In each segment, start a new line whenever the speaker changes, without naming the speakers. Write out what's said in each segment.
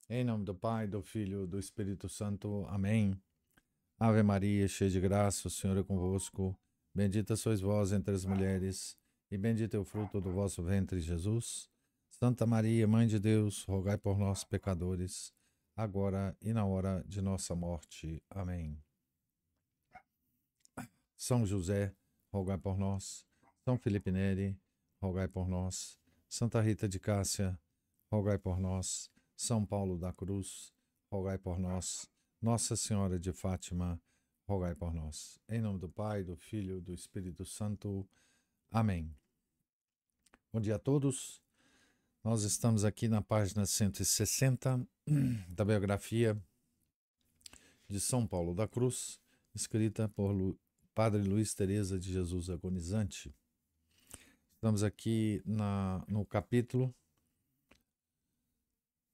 Em nome do Pai, do Filho e do Espírito Santo. Amém. Ave Maria, cheia de graça, o Senhor é convosco. Bendita sois vós entre as mulheres, e bendito é o fruto do vosso ventre, Jesus. Santa Maria, Mãe de Deus, rogai por nós, pecadores, agora e na hora de nossa morte. Amém. São José, rogai por nós. São Felipe Neri, rogai por nós. Santa Rita de Cássia, rogai por nós. São Paulo da Cruz, rogai por nós. Nossa Senhora de Fátima, rogai por nós. Em nome do Pai, do Filho e do Espírito Santo. Amém. Bom dia a todos. Nós estamos aqui na página 160 da biografia de São Paulo da Cruz, escrita por Padre Luiz Teresa de Jesus Agonizante. Estamos aqui no capítulo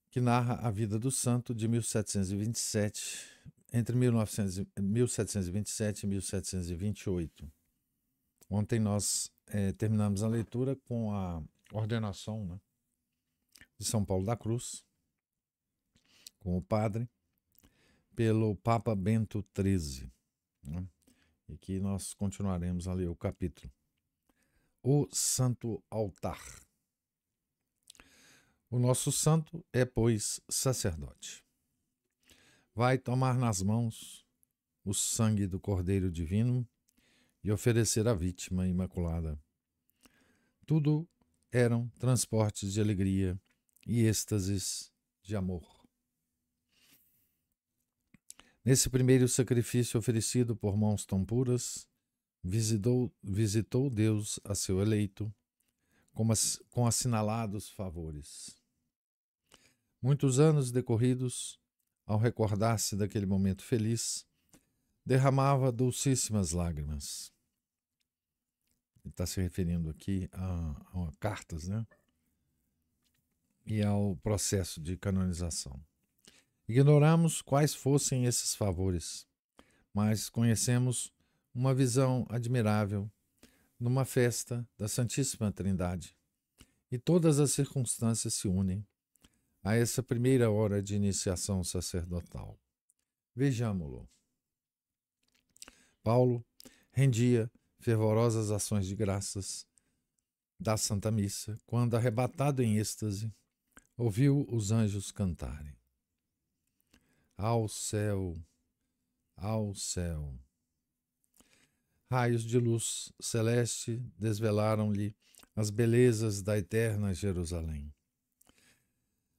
que narra a vida do santo de 1727, entre 1727 e 1728. Ontem nós terminamos a leitura com a ordenação, né, de São Paulo da Cruz, como padre, pelo Papa Bento XIII. Né, e que nós continuaremos a ler o capítulo. O Santo Altar. O nosso santo é, pois, sacerdote. Vai tomar nas mãos o sangue do Cordeiro Divino e oferecer a vítima imaculada. Tudo eram transportes de alegria e êxtases de amor. Nesse primeiro sacrifício oferecido por mãos tão puras, visitou Deus a seu eleito com assinalados favores. Muitos anos decorridos, ao recordar-se daquele momento feliz, derramava dulcíssimas lágrimas. Ele está se referindo aqui a cartas, né? E ao processo de canonização. Ignoramos quais fossem esses favores, mas conhecemos uma visão admirável numa festa da Santíssima Trindade, e todas as circunstâncias se unem a essa primeira hora de iniciação sacerdotal. Vejamo-lo. Paulo rendia fervorosas ações de graças da Santa Missa, quando, arrebatado em êxtase, ouviu os anjos cantarem. Ao céu, ao céu. Raios de luz celeste desvelaram-lhe as belezas da eterna Jerusalém.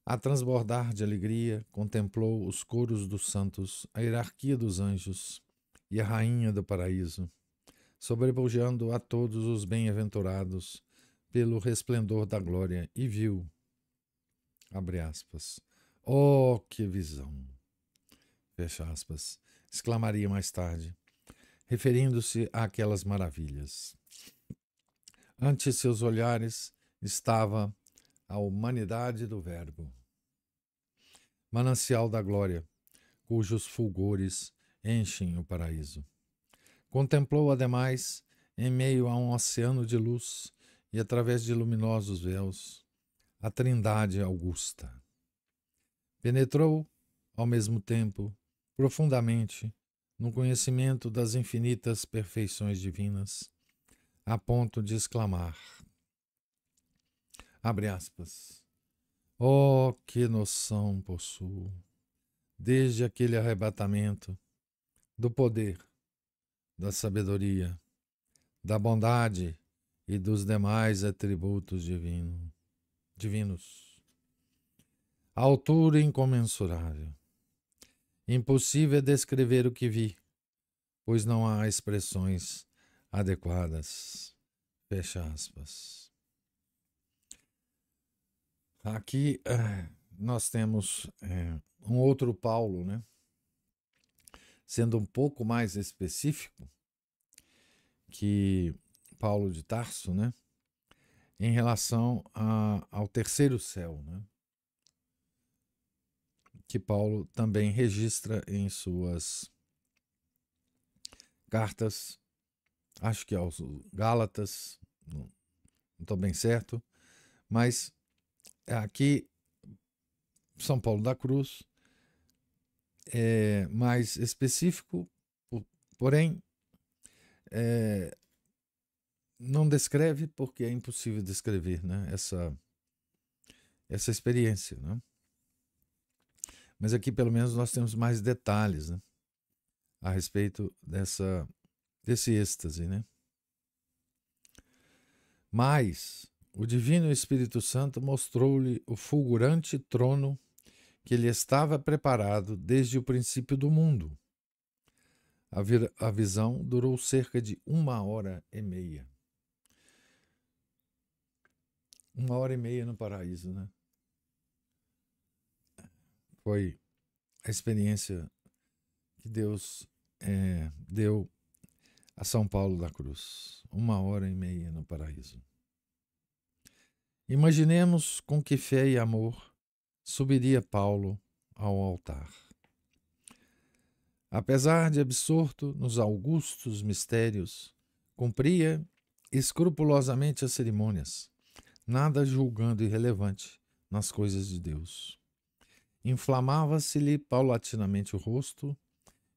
A transbordar de alegria, contemplou os coros dos santos, a hierarquia dos anjos e a rainha do paraíso, sobrepujando a todos os bem-aventurados pelo resplendor da glória, e viu, abre aspas, oh, que visão, fecha aspas, exclamaria mais tarde, referindo-se àquelas maravilhas. Ante seus olhares estava a humanidade do Verbo, manancial da glória, cujos fulgores enchem o paraíso. Contemplou, ademais, em meio a um oceano de luz e através de luminosos véus, a Trindade augusta. Penetrou, ao mesmo tempo, profundamente, no conhecimento das infinitas perfeições divinas, a ponto de exclamar, abre aspas, oh, que noção possuo, desde aquele arrebatamento, do poder, da sabedoria, da bondade e dos demais atributos divinos. A altura incomensurável. Impossível é descrever o que vi, pois não há expressões adequadas. Fecha aspas. Aqui nós temos um outro Paulo, né? Sendo um pouco mais específico que Paulo de Tarso, né? Em relação ao terceiro céu, né? Que Paulo também registra em suas cartas, acho que aos Gálatas, não estou bem certo, mas aqui São Paulo da Cruz, mais específico, porém, não descreve porque é impossível descrever, né, essa experiência, né? Mas aqui pelo menos nós temos mais detalhes, né, a respeito desse êxtase, né? Mas o Divino Espírito Santo mostrou-lhe o fulgurante trono que lhe estava preparado desde o princípio do mundo. A visão durou cerca de 1h30. 1h30 no paraíso, né? Foi a experiência que Deus deu a São Paulo da Cruz. 1h30 no paraíso. Imaginemos com que fé e amor subiria Paulo ao altar. Apesar de absorto nos augustos mistérios, cumpria escrupulosamente as cerimônias, nada julgando irrelevante nas coisas de Deus. Inflamava-se-lhe paulatinamente o rosto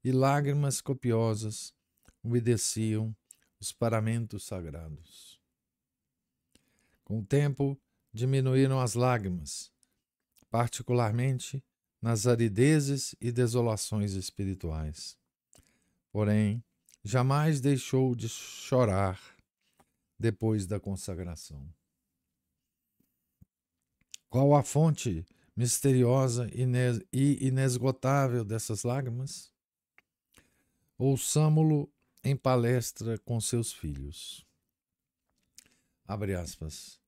e lágrimas copiosas umedeciam os paramentos sagrados. Com o tempo, diminuíram as lágrimas, particularmente nas aridezes e desolações espirituais. Porém, jamais deixou de chorar depois da consagração. Qual a fonte misteriosa e inesgotável dessas lágrimas? Ouçamo-lo em palestra com seus filhos. Abre aspas.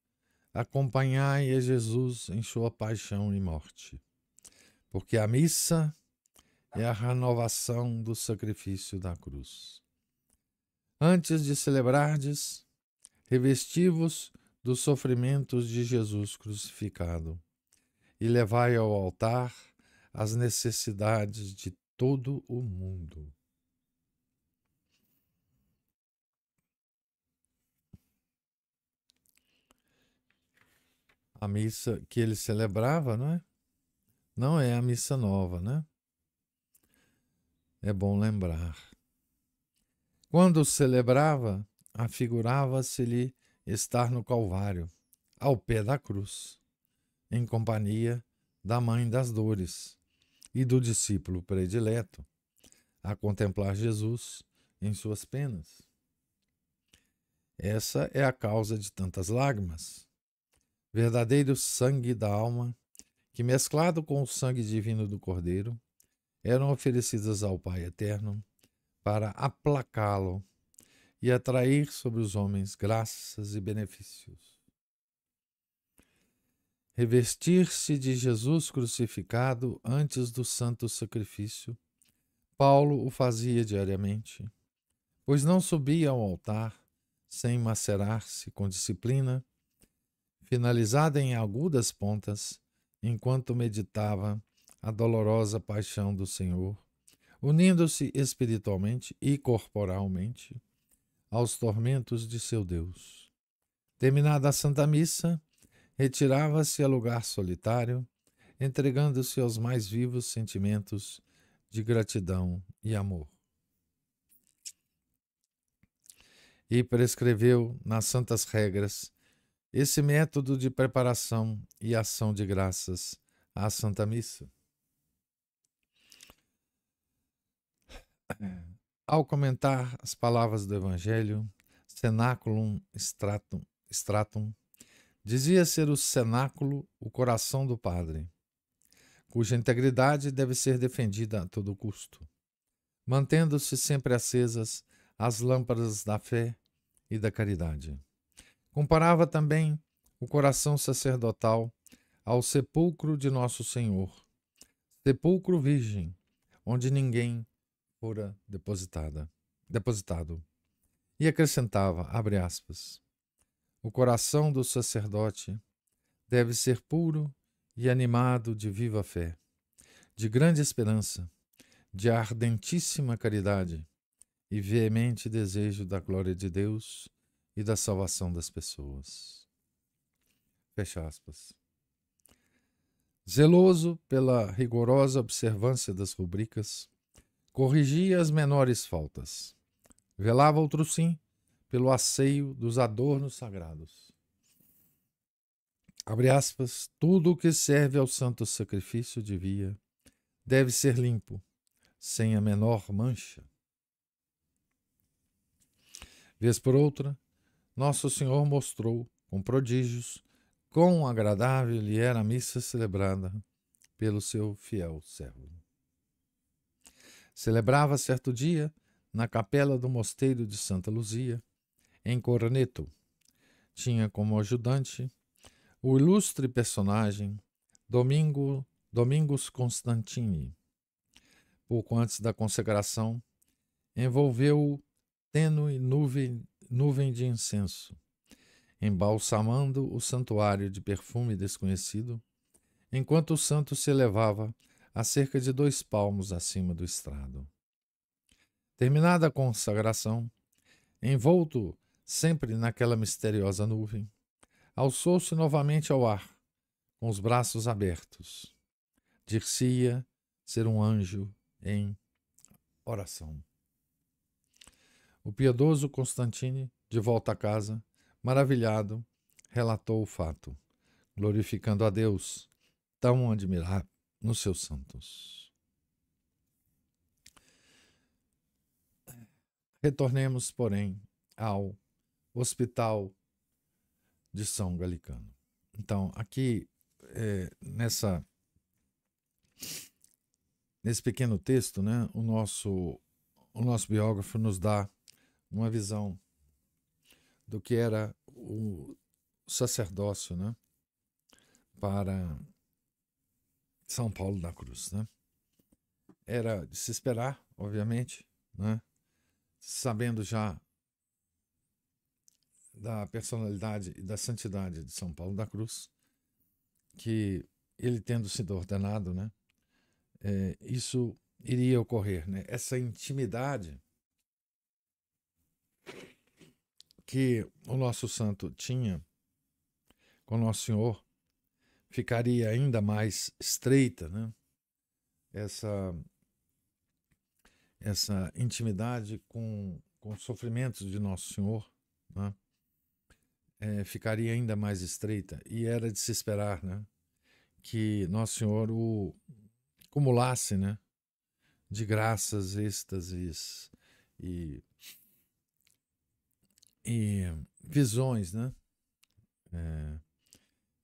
Acompanhai a Jesus em sua paixão e morte, porque a missa é a renovação do sacrifício da cruz. Antes de celebrardes, revesti-vos dos sofrimentos de Jesus crucificado e levai ao altar as necessidades de todo o mundo. A missa que ele celebrava, não é? Não é a missa nova, né? É bom lembrar. Quando celebrava, afigurava-se-lhe estar no Calvário, ao pé da cruz, em companhia da Mãe das Dores e do discípulo predileto, a contemplar Jesus em suas penas. Essa é a causa de tantas lágrimas. Verdadeiro sangue da alma, que mesclado com o sangue divino do Cordeiro, eram oferecidas ao Pai Eterno para aplacá-lo e atrair sobre os homens graças e benefícios. Revestir-se de Jesus crucificado antes do santo sacrifício, Paulo o fazia diariamente, pois não subia ao altar sem macerar-se com disciplina, finalizada em agudas pontas, enquanto meditava a dolorosa paixão do Senhor, unindo-se espiritualmente e corporalmente aos tormentos de seu Deus. Terminada a Santa Missa, retirava-se a lugar solitário, entregando-se aos mais vivos sentimentos de gratidão e amor. E prescreveu nas santas regras esse método de preparação e ação de graças à Santa Missa. Ao comentar as palavras do Evangelho, Cenaculum Stratum, dizia ser o cenáculo o coração do Padre, cuja integridade deve ser defendida a todo custo, mantendo-se sempre acesas as lâmpadas da fé e da caridade. Comparava também o coração sacerdotal ao sepulcro de Nosso Senhor, sepulcro virgem, onde ninguém fora depositado. E acrescentava, abre aspas, o coração do sacerdote deve ser puro e animado de viva fé, de grande esperança, de ardentíssima caridade e veemente desejo da glória de Deus e da salvação das pessoas. Fecha aspas. Zeloso pela rigorosa observância das rubricas, corrigia as menores faltas. Velava outro sim pelo asseio dos adornos sagrados. Abre aspas, tudo o que serve ao santo sacrifício deve ser limpo, sem a menor mancha. Vez por outra, Nosso Senhor mostrou, com prodígios, quão agradável lhe era a missa celebrada pelo seu fiel servo. Celebrava certo dia, na capela do mosteiro de Santa Luzia, em Corneto. Tinha como ajudante o ilustre personagem Domingos Constantini. Pouco antes da consagração, envolveu tênue nuvem de incenso, embalsamando o santuário de perfume desconhecido, enquanto o santo se elevava a cerca de 2 palmos acima do estrado. Terminada a consagração, envolto sempre naquela misteriosa nuvem, alçou-se novamente ao ar, com os braços abertos. Dir-se-ia ser um anjo em oração. O piedoso Constantine, de volta a casa, maravilhado, relatou o fato, glorificando a Deus, tão admirado nos seus santos. Retornemos, porém, ao Hospital de São Galicano. Então, aqui, nesse pequeno texto, né, o nosso biógrafo nos dá uma visão do que era o sacerdócio, né, para São Paulo da Cruz, né? Era de se esperar, obviamente, né, sabendo já da personalidade e da santidade de São Paulo da Cruz, que ele tendo sido ordenado, né, isso iria ocorrer, né? Essa intimidade que o nosso santo tinha com Nosso Senhor ficaria ainda mais estreita, né? Essa intimidade com os sofrimentos de Nosso Senhor, né? Ficaria ainda mais estreita, e era de se esperar, né, que Nosso Senhor o acumulasse, né, de graças, êxtases e visões, né?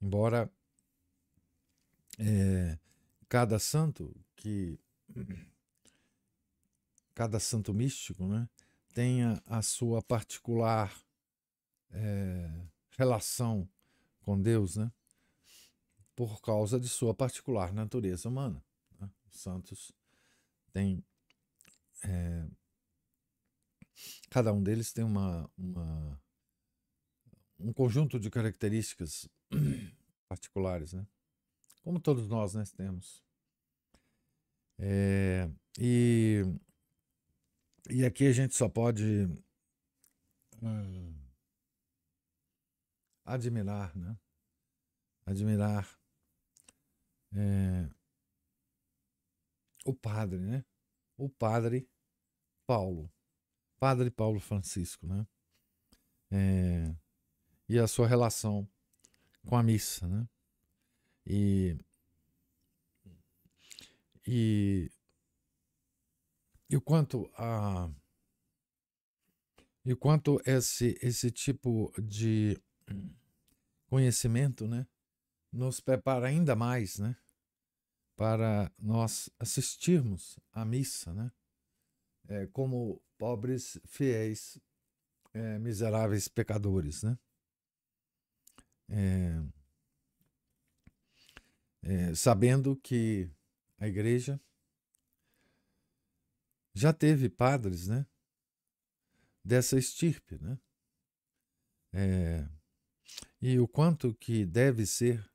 Embora cada santo místico, né, tenha a sua particular relação com Deus, né, por causa de sua particular natureza humana, né? Os santos têm cada um deles tem um conjunto de características particulares, né? Como todos nós, né, temos. E aqui a gente só pode admirar, né? Admirar o padre, né? O padre Paulo Francisco, né? E a sua relação com a missa, né? E o quanto esse tipo de conhecimento, né, nos prepara ainda mais, né, para nós assistirmos à missa, né, como pobres, fiéis, miseráveis pecadores, né? Sabendo que a igreja já teve padres, né, dessa estirpe, né? E o quanto que deve ser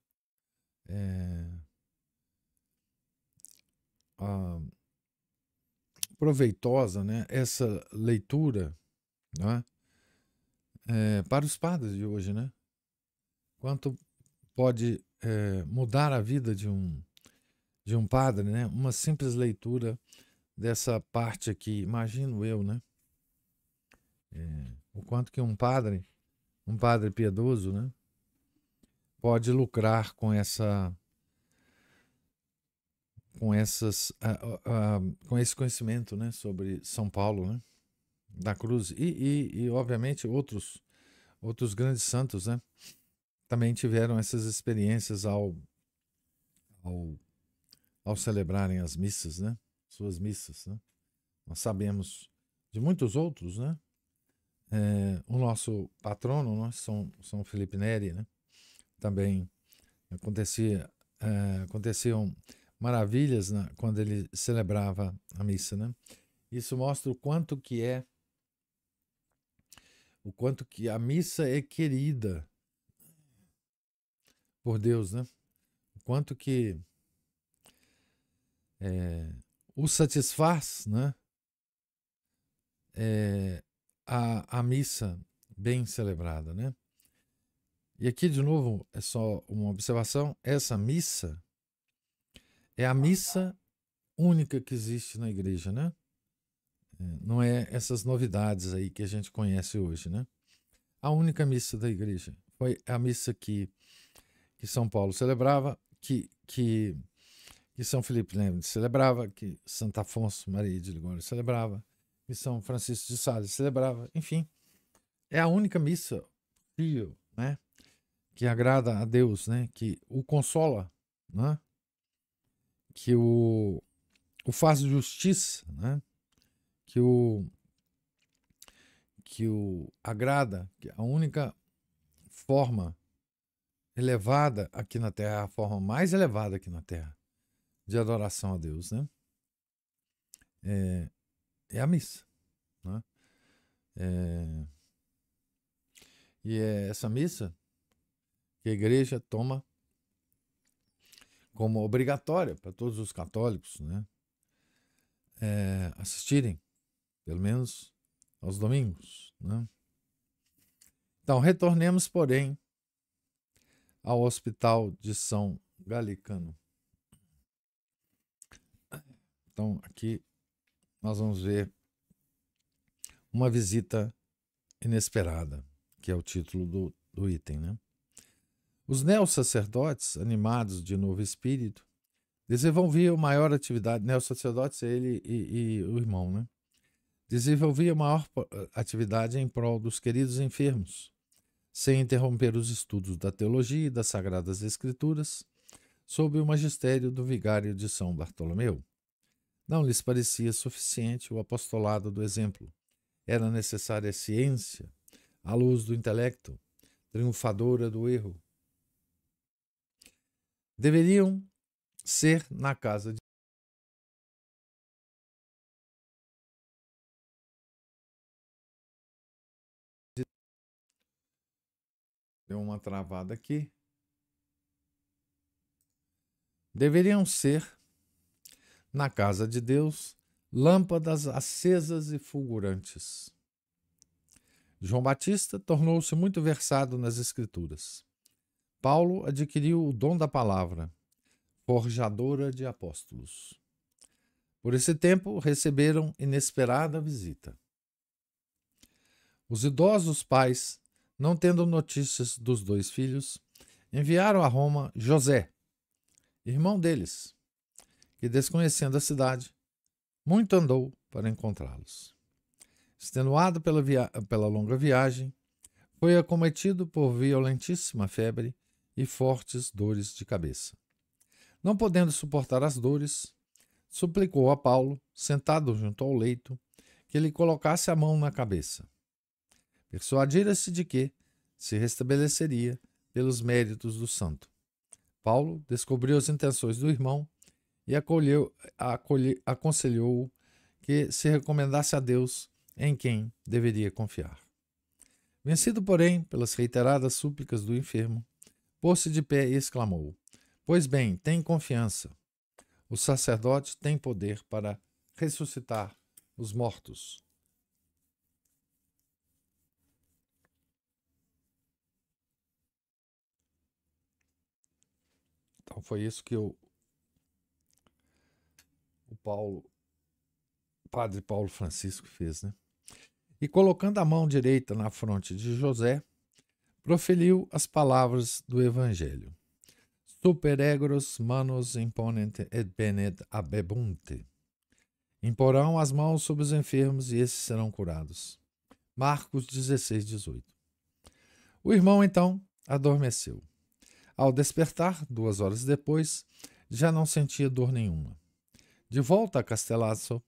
proveitosa, né, essa leitura, né, para os padres de hoje, né? Quanto pode mudar a vida de um padre, né? Uma simples leitura dessa parte aqui, imagino eu, né? O quanto que um padre piedoso, né? Pode lucrar com com esse conhecimento, né? Sobre São Paulo, né? Da Cruz e obviamente outros grandes santos, né? Também tiveram essas experiências ao celebrarem as missas, né? Suas missas, né? Nós sabemos de muitos outros, né? O nosso patrono, né? São Felipe Neri, né? Também aconteciam maravilhas quando ele celebrava a missa, né? Isso mostra o quanto que a missa é querida por Deus, né? O quanto que o satisfaz, né? A missa bem celebrada, né? E aqui, de novo, é só uma observação. Essa missa é a missa única que existe na igreja, né? Não é essas novidades aí que a gente conhece hoje, né? A única missa da igreja foi a missa que São Paulo celebrava, que São Felipe Neri celebrava, que Santo Afonso Maria de Ligório celebrava, que São Francisco de Sales celebrava, enfim. É a única missa possível, né? Que agrada a Deus, né? Que o consola, né? Que o faz justiça, né? Que o agrada, que a única forma elevada aqui na Terra, a forma mais elevada aqui na Terra de adoração a Deus, né? É a missa, né? E é essa missa que a igreja toma como obrigatória para todos os católicos, né? Assistirem, pelo menos aos domingos, né? Então, retornemos, porém, ao Hospital de São Galicano. Então, aqui nós vamos ver uma visita inesperada, que é o título do item, né? Os neo-sacerdotes, animados de novo espírito, desenvolviam maior atividade. Neo-sacerdotes é ele e o irmão, né? Desenvolvia maior atividade em prol dos queridos enfermos, sem interromper os estudos da teologia e das Sagradas Escrituras, sob o magistério do vigário de São Bartolomeu. Não lhes parecia suficiente o apostolado do exemplo. Era necessária ciência, à luz do intelecto, triunfadora do erro. Deveriam ser na casa de Deu uma travada aqui. Deveriam ser, na casa de Deus, lâmpadas acesas e fulgurantes. João Batista tornou-se muito versado nas Escrituras. Paulo adquiriu o dom da palavra, forjadora de apóstolos. Por esse tempo, receberam inesperada visita. Os idosos pais, não tendo notícias dos dois filhos, enviaram a Roma José, irmão deles, que, desconhecendo a cidade, muito andou para encontrá-los. Extenuado pela longa viagem, foi acometido por violentíssima febre e fortes dores de cabeça. Não podendo suportar as dores, suplicou a Paulo, sentado junto ao leito, que lhe colocasse a mão na cabeça. Persuadira-se de que se restabeleceria pelos méritos do santo. Paulo descobriu as intenções do irmão e aconselhou-o que se recomendasse a Deus, em quem deveria confiar. Vencido, porém, pelas reiteradas súplicas do enfermo, pôs-se de pé e exclamou: Pois bem, tem confiança. O sacerdote tem poder para ressuscitar os mortos. Então foi isso que o padre Paulo Francisco fez, né? E colocando a mão direita na fronte de José, proferiu as palavras do Evangelho. Super egros manos imponent et benet abebunte. Imporão as mãos sobre os enfermos e esses serão curados. Marcos 16, 18. O irmão, então, adormeceu. Ao despertar, 2 horas depois, já não sentia dor nenhuma. De volta a Castellazzo,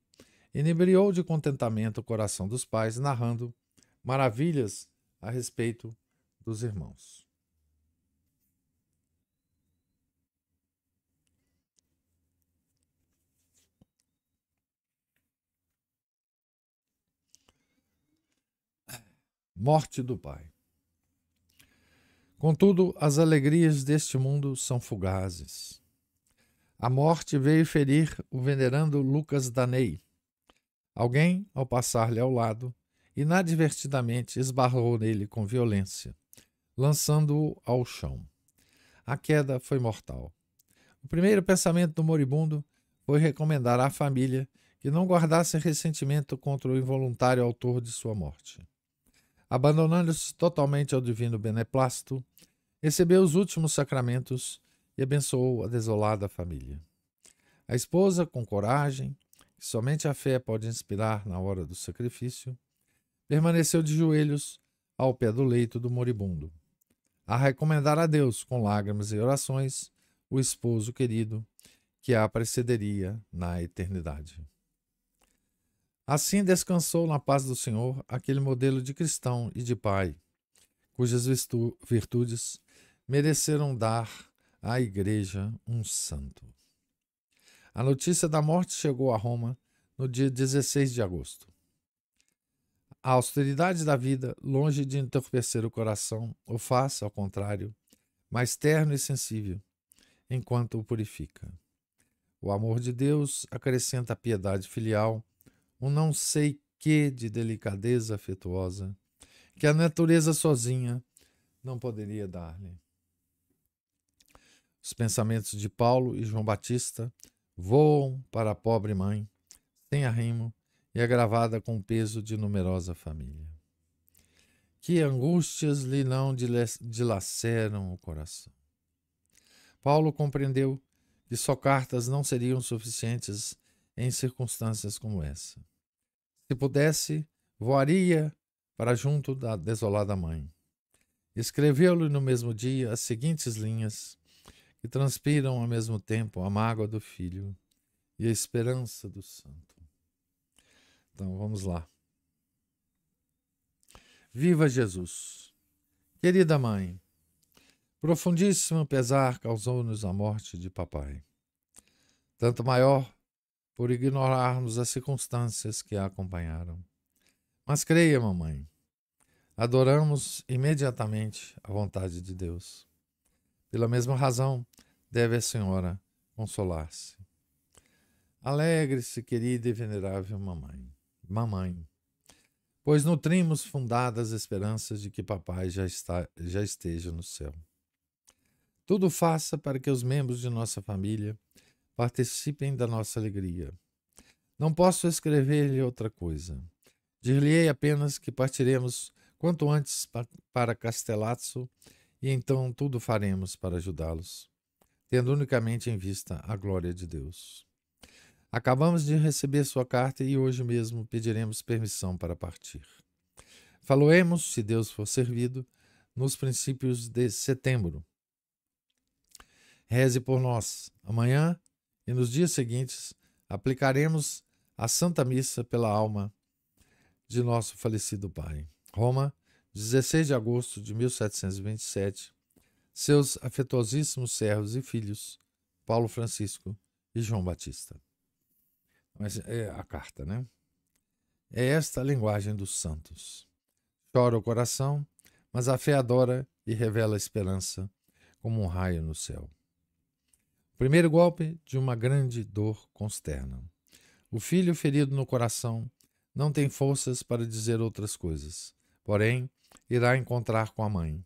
inebriou de contentamento o coração dos pais, narrando maravilhas a respeito dos irmãos. Morte do pai. Contudo, as alegrias deste mundo são fugazes. A morte veio ferir o venerando Lucas Danei. Alguém, ao passar-lhe ao lado, inadvertidamente esbarrou nele com violência, lançando-o ao chão. A queda foi mortal. O primeiro pensamento do moribundo foi recomendar à família que não guardasse ressentimento contra o involuntário autor de sua morte. Abandonando-se totalmente ao divino beneplácito, recebeu os últimos sacramentos e abençoou a desolada família. A esposa, com coragem, que somente a fé pode inspirar na hora do sacrifício, permaneceu de joelhos ao pé do leito do moribundo, a recomendar a Deus, com lágrimas e orações, o esposo querido que a precederia na eternidade. Assim descansou na paz do Senhor aquele modelo de cristão e de pai, cujas virtudes mereceram dar à Igreja um santo. A notícia da morte chegou a Roma no dia 16 de agosto. A austeridade da vida, longe de entorpecer o coração, o faz, ao contrário, mais terno e sensível, enquanto o purifica. O amor de Deus acrescenta a piedade filial, um não sei que de delicadeza afetuosa, que a natureza sozinha não poderia dar-lhe. Os pensamentos de Paulo e João Batista voam para a pobre mãe, sem arrimo e agravada com o peso de numerosa família. Que angústias lhe não dilaceram o coração. Paulo compreendeu que só cartas não seriam suficientes em circunstâncias como essa. Se pudesse, voaria para junto da desolada mãe. Escreveu-lhe no mesmo dia as seguintes linhas, que transpiram ao mesmo tempo a mágoa do filho e a esperança do santo. Então, vamos lá. Viva Jesus! Querida mãe, profundíssimo pesar causou-nos a morte de papai. Tanto maior por ignorarmos as circunstâncias que a acompanharam. Mas creia, mamãe, adoramos imediatamente a vontade de Deus. Pela mesma razão, deve a senhora consolar-se. Alegre-se, querida e venerável mamãe, pois nutrimos fundadas esperanças de que papai já esteja no céu. Tudo faça para que os membros de nossa família participem da nossa alegria. Não posso escrever-lhe outra coisa. Dir-lhe-ei apenas que partiremos quanto antes para Castellazzo e então tudo faremos para ajudá-los, tendo unicamente em vista a glória de Deus. Acabamos de receber sua carta e hoje mesmo pediremos permissão para partir. Faloemos, se Deus for servido, nos princípios de setembro. Reze por nós. Amanhã e nos dias seguintes aplicaremos a Santa Missa pela alma de nosso falecido pai. Roma, 16 de agosto de 1727. Seus afetuosíssimos servos e filhos, Paulo Francisco e João Batista. Mas é a carta, né? É esta a linguagem dos santos. Chora o coração, mas a fé adora e revela a esperança como um raio no céu. O primeiro golpe de uma grande dor consterna. O filho ferido no coração não tem forças para dizer outras coisas, porém irá encontrar com a mãe,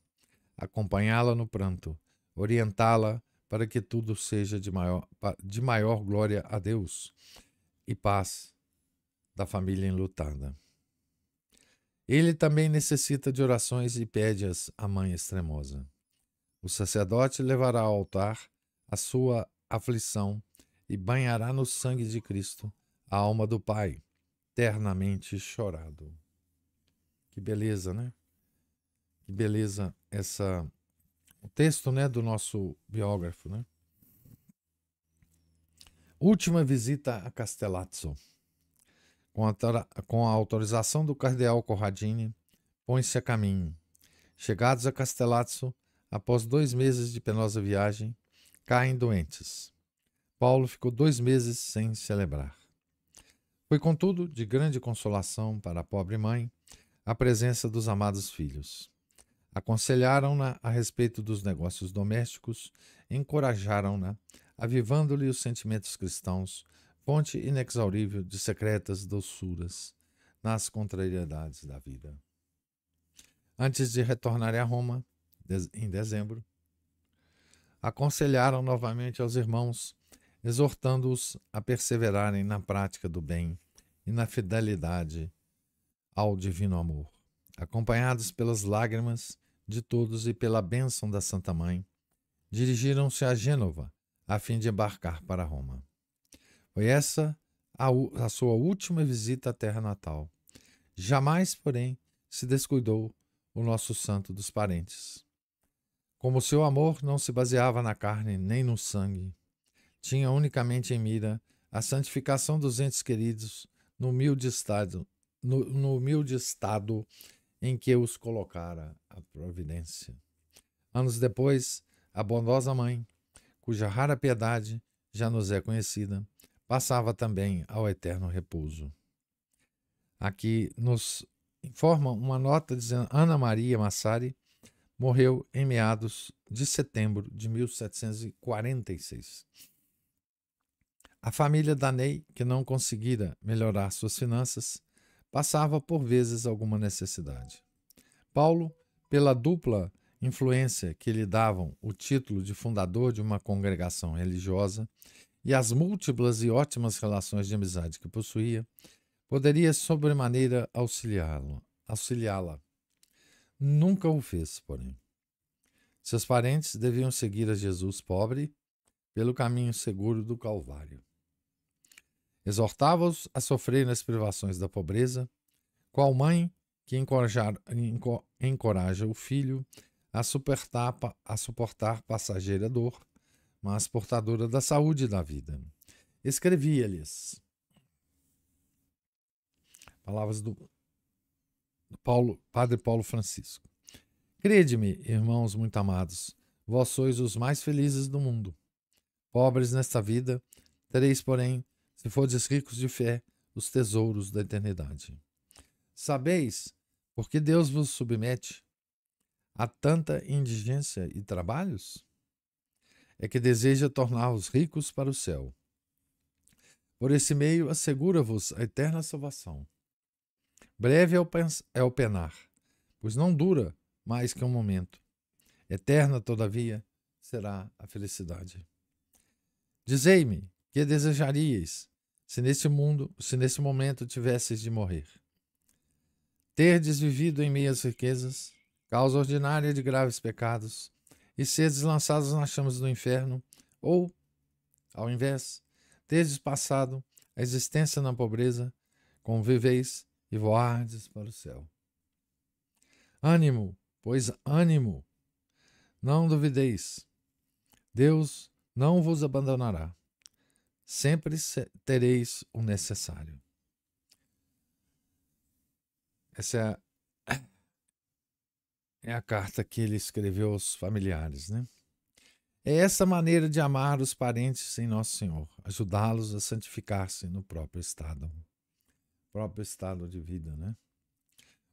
acompanhá-la no pranto, orientá-la para que tudo seja de maior glória a Deus e paz da família enlutada. Ele também necessita de orações e pede-as à Mãe Extremosa. O sacerdote levará ao altar a sua aflição e banhará no sangue de Cristo a alma do Pai, ternamente chorado. Que beleza, né? Que beleza o texto, né, do nosso biógrafo, né? Última visita a Castellazzo. Com a autorização do cardeal Corradini, põe-se a caminho. Chegados a Castellazzo, após 2 meses de penosa viagem, caem doentes. Paulo ficou 2 meses sem celebrar. Foi, contudo, de grande consolação para a pobre mãe a presença dos amados filhos. Aconselharam-na a respeito dos negócios domésticos, encorajaram-na, avivando-lhe os sentimentos cristãos, fonte inexaurível de secretas doçuras nas contrariedades da vida. Antes de retornarem a Roma, em dezembro, aconselharam novamente aos irmãos, exortando-os a perseverarem na prática do bem e na fidelidade ao divino amor. Acompanhados pelas lágrimas de todos e pela bênção da Santa Mãe, dirigiram-se a Gênova, a fim de embarcar para Roma. Foi essa a sua última visita à terra natal. Jamais, porém, se descuidou o nosso santo dos parentes. Como seu amor não se baseava na carne nem no sangue, tinha unicamente em mira a santificação dos entes queridos no humilde estado em que os colocara a providência. Anos depois, a bondosa mãe, cuja rara piedade já nos é conhecida, passava também ao eterno repouso. Aqui nos informa uma nota dizendo: Ana Maria Massari morreu em meados de setembro de 1746. A família Danei, que não conseguira melhorar suas finanças, passava por vezes alguma necessidade. Paulo, pela dupla influência que lhe davam o título de fundador de uma congregação religiosa e as múltiplas e ótimas relações de amizade que possuía, poderia sobremaneira auxiliá-la. Nunca o fez, porém. Seus parentes deviam seguir a Jesus pobre pelo caminho seguro do Calvário. Exortava-os a sofrer as privações da pobreza, qual mãe que encoraja o filho a suportar passageira dor, mas portadora da saúde e da vida. Escrevia-lhes. Palavras do Padre Paulo Francisco. Crede-me, irmãos muito amados, vós sois os mais felizes do mundo. Pobres nesta vida, tereis, porém, se fordes ricos de fé, os tesouros da eternidade. Sabeis por que Deus vos submete a tanta indigência e trabalhos? É que deseja tornar-vos ricos para o céu. Por esse meio, assegura-vos a eterna salvação. Breve é o penar, pois não dura mais que um momento. Eterna, todavia, será a felicidade. Dizei-me, que desejaríeis, se nesse momento tivesseis de morrer? Terdes vivido em meias riquezas, causa ordinária de graves pecados, e seres lançados nas chamas do inferno, ou, ao invés, terdes passado a existência na pobreza, conviveis e voardes para o céu. Ânimo, pois ânimo, não duvideis, Deus não vos abandonará, sempre tereis o necessário. Essa é a carta que ele escreveu aos familiares, né? É essa maneira de amar os parentes em Nosso Senhor, ajudá-los a santificar-se no próprio estado de vida, né?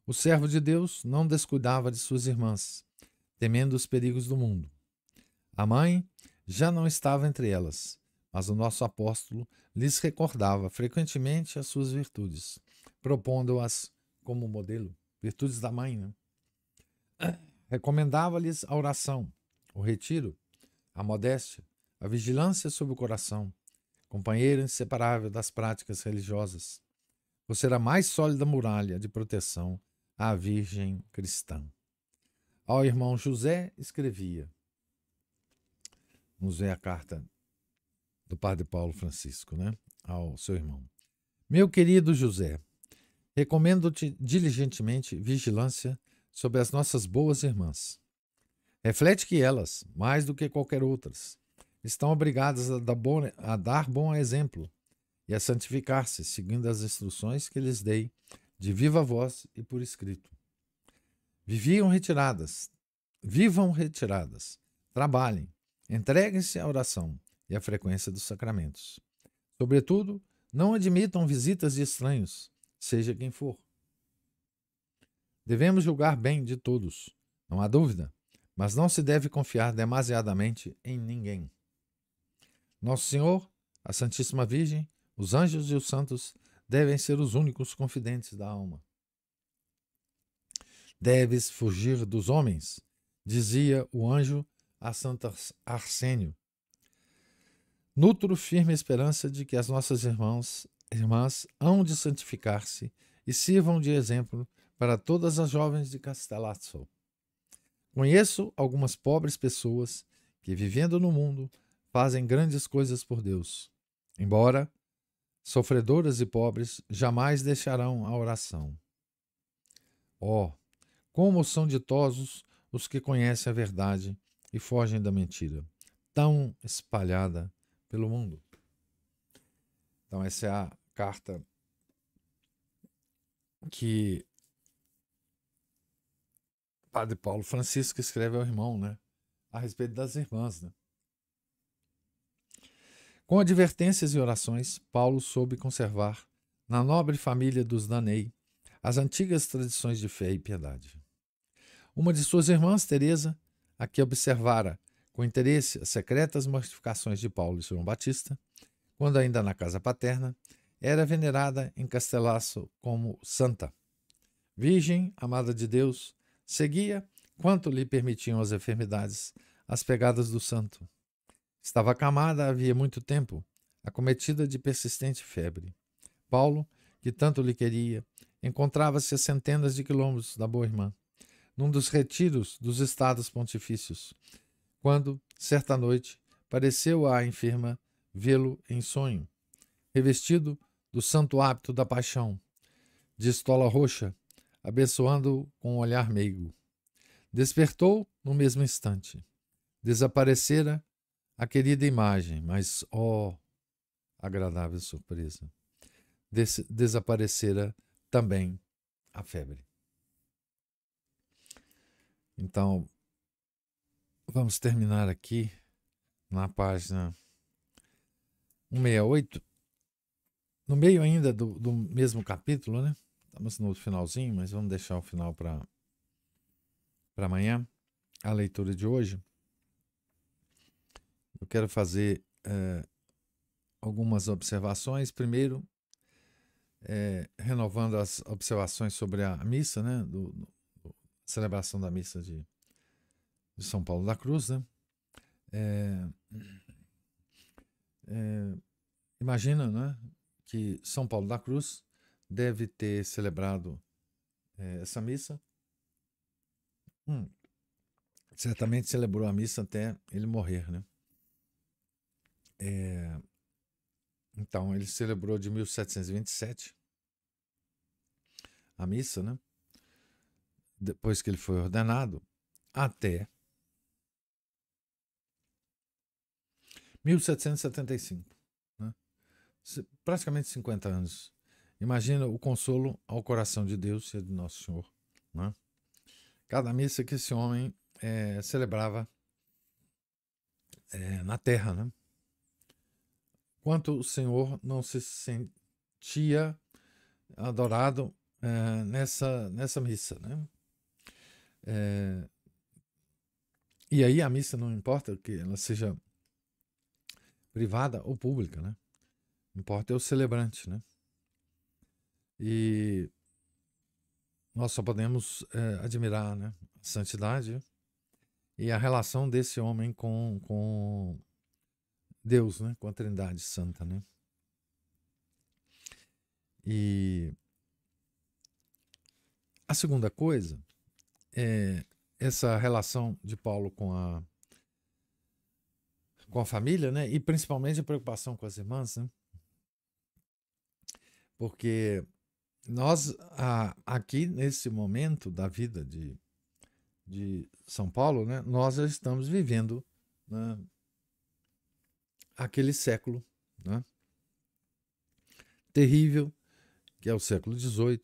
O servo de Deus não descuidava de suas irmãs, temendo os perigos do mundo. A mãe já não estava entre elas, mas o nosso apóstolo lhes recordava frequentemente as suas virtudes, propondo-as como modelo, virtudes da mãe, né? Recomendava-lhes a oração, o retiro, a modéstia, a vigilância sobre o coração, companheiro inseparável das práticas religiosas, por ser a mais sólida muralha de proteção à Virgem cristã. Ao irmão José escrevia, vamos ver a carta do padre Paulo Francisco, né, ao seu irmão. Meu querido José, recomendo-te diligentemente vigilância sobre as nossas boas irmãs. Reflete que elas, mais do que qualquer outras, estão obrigadas a dar bom exemplo e a santificar-se, seguindo as instruções que lhes dei de viva voz e por escrito. Vivam retiradas, trabalhem, entreguem-se à oração e à frequência dos sacramentos. Sobretudo, não admitam visitas de estranhos, seja quem for. Devemos julgar bem de todos, não há dúvida, mas não se deve confiar demasiadamente em ninguém. Nosso Senhor, a Santíssima Virgem, os anjos e os santos devem ser os únicos confidentes da alma. Deves fugir dos homens, dizia o anjo a Santo Arsênio. Nutro firme esperança de que as nossas irmãs hão de santificar-se e sirvam de exemplo para todas as jovens de Castellazzo. Conheço algumas pobres pessoas que, vivendo no mundo, fazem grandes coisas por Deus. Embora sofredoras e pobres, jamais deixarão a oração. Oh, como são ditosos os que conhecem a verdade e fogem da mentira, tão espalhada pelo mundo. Então essa é a carta que Padre Paulo Francisco escreve ao irmão, né, a respeito das irmãs, né? Com advertências e orações, Paulo soube conservar, na nobre família dos Danei, as antigas tradições de fé e piedade. Uma de suas irmãs, Teresa, a que observara com interesse as secretas mortificações de Paulo e João Batista, quando ainda na casa paterna, era venerada em Castellazzo como santa. Virgem, amada de Deus, seguia, quanto lhe permitiam as enfermidades, as pegadas do santo. Estava acamada havia muito tempo, acometida de persistente febre. Paulo, que tanto lhe queria, encontrava-se a centenas de quilômetros da boa irmã, num dos retiros dos estados pontifícios, quando, certa noite, pareceu à enferma vê-lo em sonho, revestido do santo hábito da paixão, de estola roxa, abençoando-o com um olhar meigo. Despertou no mesmo instante. Desaparecera a querida imagem, mas, oh, agradável surpresa, desaparecera também a febre. Então, vamos terminar aqui na página 168, no meio ainda do mesmo capítulo, né? Estamos no finalzinho, mas vamos deixar o final para amanhã, a leitura de hoje. Eu quero fazer algumas observações. Primeiro, renovando as observações sobre a missa, né? Celebração da missa de São Paulo da Cruz, né? Imagina, né, que São Paulo da Cruz deve ter celebrado essa missa. Certamente celebrou a missa até ele morrer, né? Então, ele celebrou de 1727 a missa, né? Depois que ele foi ordenado, até 1775, né? Praticamente 50 anos. Imagina o consolo ao coração de Deus e de Nosso Senhor, né? Cada missa que esse homem celebrava na terra, né? Quanto o Senhor não se sentia adorado nessa missa, né? E aí a missa não importa que ela seja privada ou pública, né? Importa é o celebrante, né? E nós só podemos admirar, né, a santidade e a relação desse homem com Deus, né? Com a Trindade Santa, né? E a segunda coisa é essa relação de Paulo com a família, né? E principalmente a preocupação com as irmãs, né? Porque nós, aqui nesse momento da vida de São Paulo, né? Nós já estamos vivendo, né, aquele século, né? Terrível, que é o século XVIII,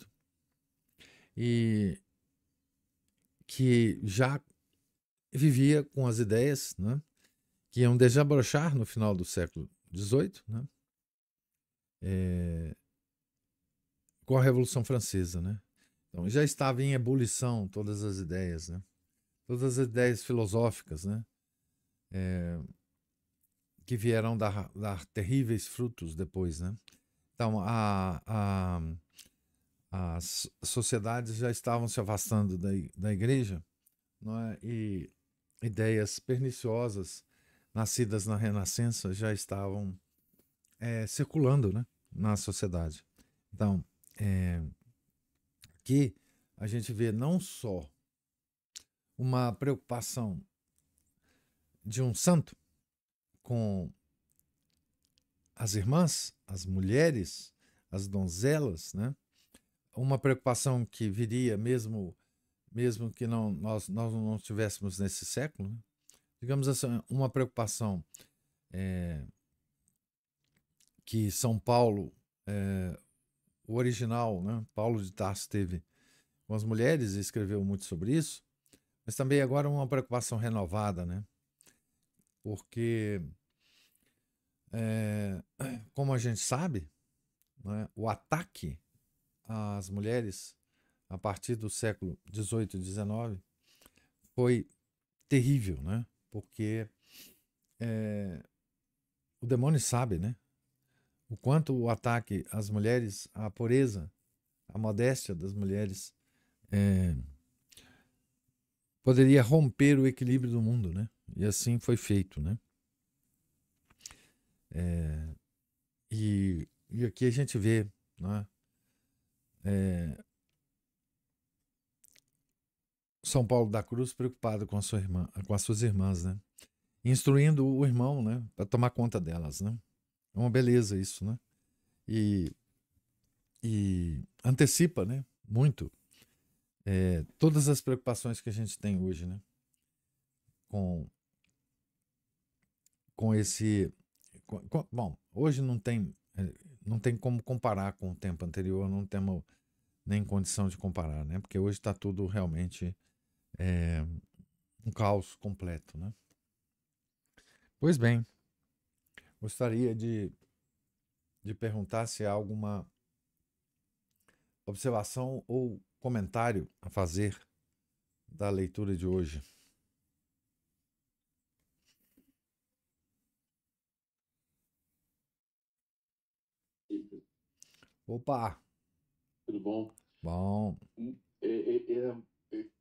e que já vivia com as ideias, né, que iam desabrochar no final do século XVIII, né, com a Revolução Francesa, né? Então já estava em ebulição todas as ideias, né? Todas as ideias filosóficas, né, que vieram dar terríveis frutos depois, né? Então as sociedades já estavam se afastando da igreja, não é? E ideias perniciosas nascidas na Renascença já estavam circulando, né, na sociedade. Então, aqui a gente vê não só uma preocupação de um santo com as irmãs, as mulheres, as donzelas, né? Uma preocupação que viria mesmo que nós não estivéssemos nesse século, né? Digamos assim, uma preocupação que São Paulo, o original, né, Paulo de Tarso teve com as mulheres e escreveu muito sobre isso, mas também agora uma preocupação renovada, né? Porque, como a gente sabe, né, o ataque às mulheres a partir do século XVIII e XIX foi terrível, né? Porque o demônio sabe, né? O quanto o ataque às mulheres, à pureza, à modéstia das mulheres poderia romper o equilíbrio do mundo, né? E assim foi feito, né? E aqui a gente vê, né, São Paulo da Cruz preocupado com a sua irmã, com as suas irmãs, né? Instruindo o irmão, né, para tomar conta delas, né? É uma beleza isso, né? E, e antecipa, né, muito todas as preocupações que a gente tem hoje, né? Com, com esse, bom, hoje não tem como comparar com o tempo anterior, não temos nem condição de comparar, né? Porque hoje está tudo realmente um caos completo, né? Pois bem, gostaria de perguntar se há alguma observação ou comentário a fazer da leitura de hoje. Opa,
Tudo bom?
bom.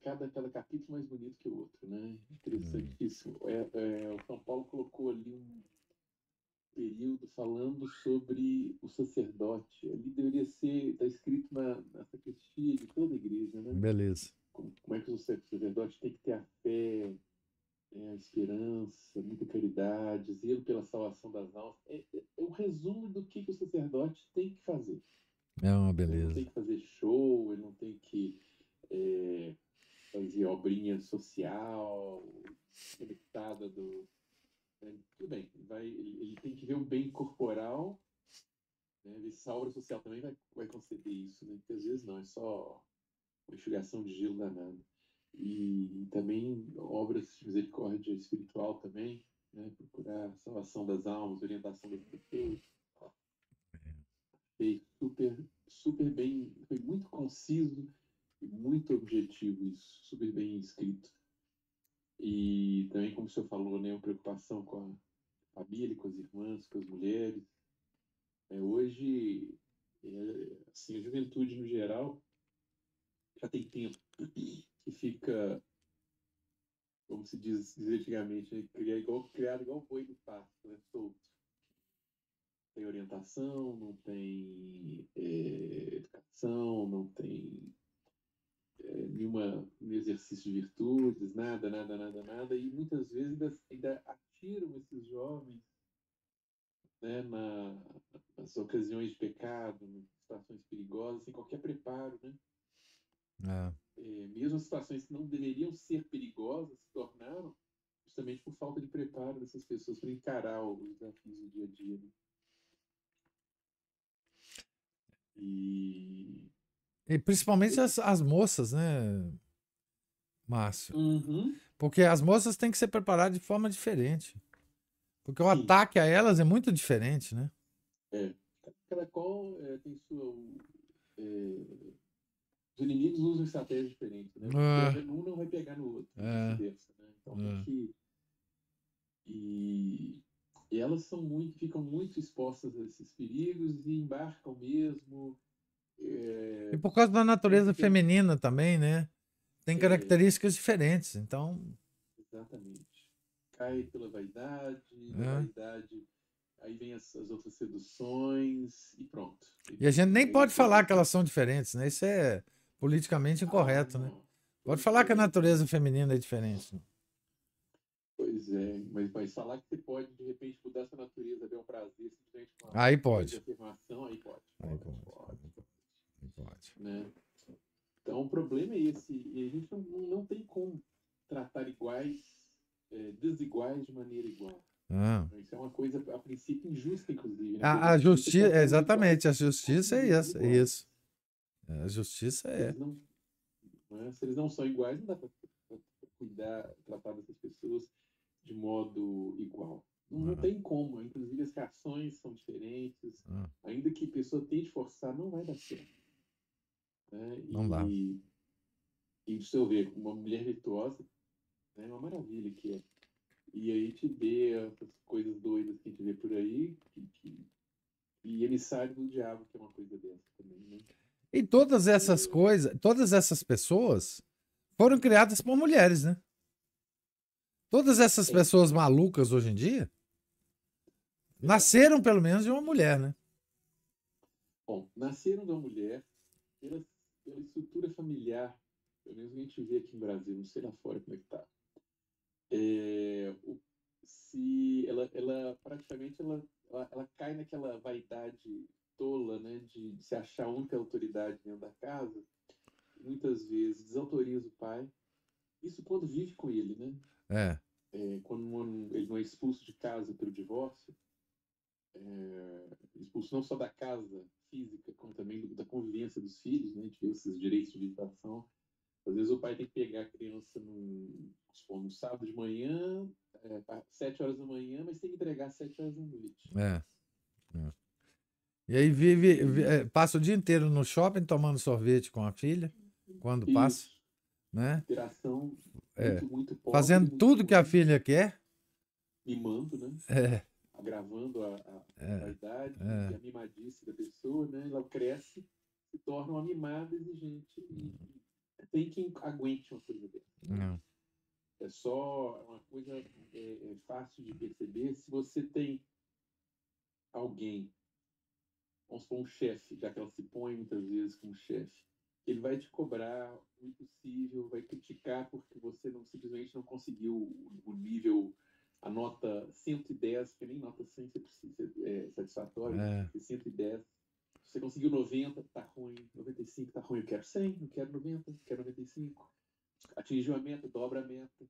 Cada capítulo mais bonito que o outro, né? Interessantíssimo. O São Paulo colocou ali um período falando sobre o sacerdote. Ali deveria ser, está escrito na sacristia de toda a igreja, né?
Beleza.
Como é que o sacerdote tem que ter a fé, a esperança, muita caridade, zelo pela salvação das almas. É o resumo do que o sacerdote tem que fazer.
É uma
Ele não
beleza.
tem que fazer show, ele não tem que fazer obrinha social, conectada tudo bem, ele tem que ver o bem corporal, né? Ver se a obra social também vai conceder isso, né? Porque às vezes não, é só uma enxugação de gelo danado. E também obras de misericórdia espiritual também, né? Procurar a salvação das almas, orientação das pessoas. Fez super bem, foi muito conciso e muito objetivo isso, super bem escrito. E também, como o senhor falou, né, uma preocupação com a família, com as irmãs, com as mulheres. Hoje, assim, a juventude no geral já tem tempo que fica como se diz antigamente, né? Criado igual boi do pasto, né? Solto. Tem orientação, não tem educação, não tem nenhum exercício de virtudes, nada, nada, nada, nada. E muitas vezes ainda atiram esses jovens, né, nas ocasiões de pecado, em situações perigosas, sem qualquer preparo, né?
É.
Mesmo as situações que não deveriam ser perigosas se tornaram justamente por falta de preparo dessas pessoas para encarar os desafios do dia a dia. Né? E
E principalmente as moças, né, Márcio?
uhum,
Porque as moças têm que ser preparadas de forma diferente. Porque o
sim,
ataque a elas é muito diferente, né?
é. Cada qual tem sua. É, os inimigos usam estratégias diferentes, né? O que
É,
pega num não vai pegar no outro, e
é,
vice-versa, né? Então tem
é.
que. E, e elas ficam muito expostas a esses perigos e embarcam mesmo.
E
É,
por causa da
tem
natureza
que ter.
feminina também, né? Tem
É,
características diferentes. Então,
exatamente. Cai pela vaidade, da
é.
vaidade, aí vem as outras seduções e pronto.
E a gente nem
Aí
pode
depois.
falar que elas são diferentes, né? Isso é politicamente
Ah,
incorreto, né?
não.
Pode
Pois
falar que a
é.
natureza feminina é diferente.
Pois é, mas falar que você pode, de repente, mudar sua natureza, bel prazer, simplesmente com uma
Aí
frase de
pode.
afirmação, aí pode,
Aí
pode,
pode.
pode,
Aí pode.
né? Então, o problema é esse, e a gente não tem como tratar desiguais de maneira igual.
Ah.
Isso é uma coisa, a princípio, injusta, inclusive, né? Porque a
A
gente tem que
justiça,
tratar os iguais
exatamente, a
como
justiça é isso, é
iguais.
isso. A justiça
Se
é.
eles não, né? Se eles não são iguais, não dá para cuidar, tratar dessas pessoas de modo igual. Não
Ah,
tem como, inclusive as reações são diferentes,
ah,
ainda que a pessoa tente forçar, não vai dar certo. Né?
não dá.
E se eu ver uma mulher virtuosa, né, é uma maravilha que é. E aí te vê essas coisas doidas que a gente vê por aí, e emissário do diabo, que é uma coisa dessa também, né?
E todas essas coisas, todas essas pessoas foram criadas por mulheres, né? Todas essas
É,
pessoas malucas hoje em dia nasceram pelo menos de uma mulher, né?
bom, nasceram da mulher pela, pela estrutura familiar, pelo menos a gente vê aqui no Brasil, não sei lá fora como é que tá. É, se ela praticamente ela cai naquela vaidade tola, né, de se achar a única autoridade dentro da casa, muitas vezes desautoriza o pai. Isso quando vive com ele, né?
É,
Quando ele não é expulso de casa pelo divórcio, expulso não só da casa física, como também da convivência dos filhos, né? A gente vê esses direitos de visitação. Às vezes o pai tem que pegar a criança no sábado de manhã, 7 horas da manhã, mas tem que entregar às 7 horas da noite.
é, é. E aí
E
passa o dia inteiro no shopping tomando sorvete com a filha, quando passa,
isso,
né?
interação
É.
muito, muito pobre,
Fazendo
muito
tudo que a
ruim,
filha quer.
mimando, né?
É,
Agravando a
é,
vaidade e
é.
a mimadice da pessoa, né? Ela cresce, se torna uma mimada exigente e tem quem aguente uma coisa dessa, né?
Não.
É só uma coisa fácil de perceber se você tem alguém, vamos supor, um chefe, já que ela se põe muitas vezes como chefe, ele vai te cobrar o impossível, vai criticar porque você simplesmente não conseguiu o nível, a nota 110, que nem nota 100 você precisa, satisfatória, né? Tem
É,
que ser 110. Se você conseguiu 90, tá ruim. 95 tá ruim. Eu quero 100, eu quero 90, eu quero 95. Atingiu a meta, dobra a meta.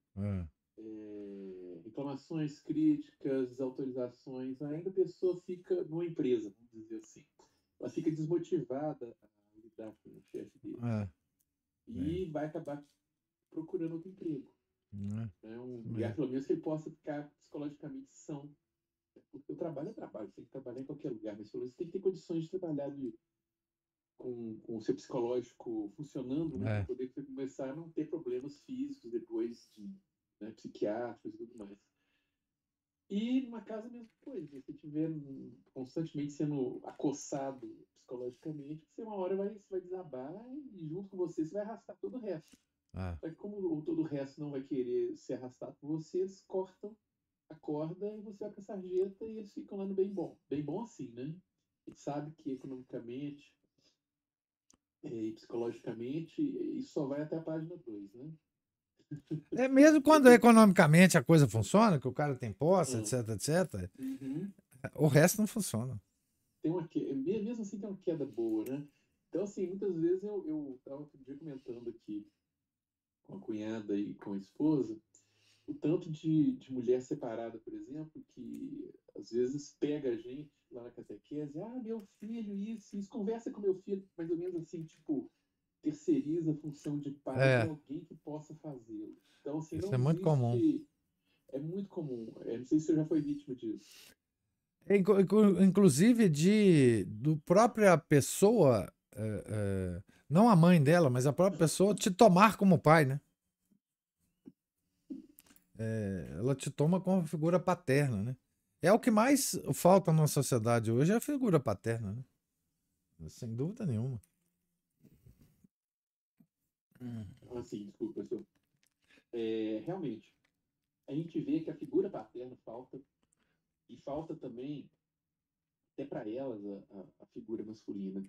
é,
Reclamações, críticas, desautorizações, ainda a pessoa fica numa empresa, vamos dizer assim. Ela fica desmotivada a lidar com o chefe dele.
é, é,
E vai acabar procurando outro emprego.
é,
Né? Um
isso
lugar,
mesmo.
pelo menos, que ele possa ficar psicologicamente são. Porque o trabalho é trabalho, você tem que trabalhar em qualquer lugar, mas pelo menos você tem que ter condições de trabalhar com o seu psicológico funcionando, né? Para
É,
poder começar a não ter problemas físicos depois, né, psiquiátricos e tudo mais. E numa casa, a mesma coisa. Se você estiver constantemente sendo acossado psicologicamente, você uma hora vai desabar e junto com você vai arrastar todo o resto.
É.
Só que como todo o resto não vai querer ser arrastado por você, eles cortam a corda e você vai com a sarjeta e eles ficam lá no bem bom. Bem bom assim, né? A gente sabe que economicamente e psicologicamente isso só vai até a página 2, né?
É mesmo quando economicamente a coisa funciona, que o cara tem posse,
Ah,
etc, etc,
uhum.
o resto não funciona.
Tem uma mesmo assim tem uma queda boa, né? Então, assim, muitas vezes eu estava outro dia comentando aqui com a cunhada e com a esposa, o tanto de mulher separada, por exemplo, que às vezes pega a gente lá na catequese, meu filho, isso, conversa com meu filho, mais ou menos assim, tipo, terceiriza a função de pai para
É,
alguém que possa fazê-lo. Então, assim,
isso
não
é muito comum.
existe. É muito comum. Não sei se você já foi vítima disso.
Inclusive do própria pessoa, não a mãe dela, mas a própria pessoa te tomar como pai, né? Ela te toma como figura paterna, né? É o que mais falta na sociedade hoje, é a figura paterna, né? Sem dúvida nenhuma.
Assim, desculpa, professor. Realmente, a gente vê que a figura paterna falta, e falta também, até para elas, a figura masculina.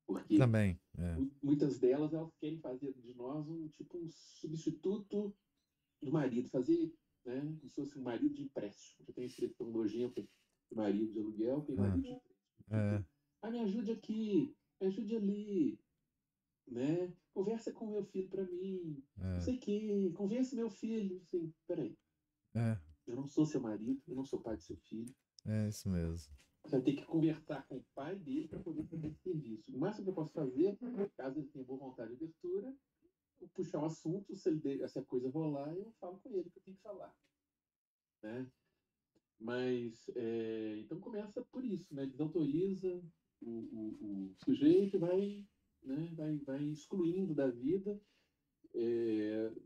Porque
Também. É.
muitas delas elas querem fazer de nós um substituto do marido, fazer, né, como se fosse um marido de empréstimo. Eu tenho a expressão nojenta de marido de aluguel, tem marido de empréstimo.
É,
Tipo, me ajude aqui, me ajude ali, né? Conversa com meu filho para mim, não
é,
sei o quê, convence meu filho. Assim, peraí,
é,
eu não sou seu marido, eu não sou pai do seu filho.
é isso mesmo.
Você vai ter que conversar com o pai dele para poder fazer esse serviço. O máximo que eu posso fazer, caso ele tenha boa vontade de abertura, eu puxar o assunto, se a coisa rolar, eu falo com ele que eu tenho que falar, né? Mas, então começa por isso, né? Desautoriza o sujeito e vai excluindo da vida,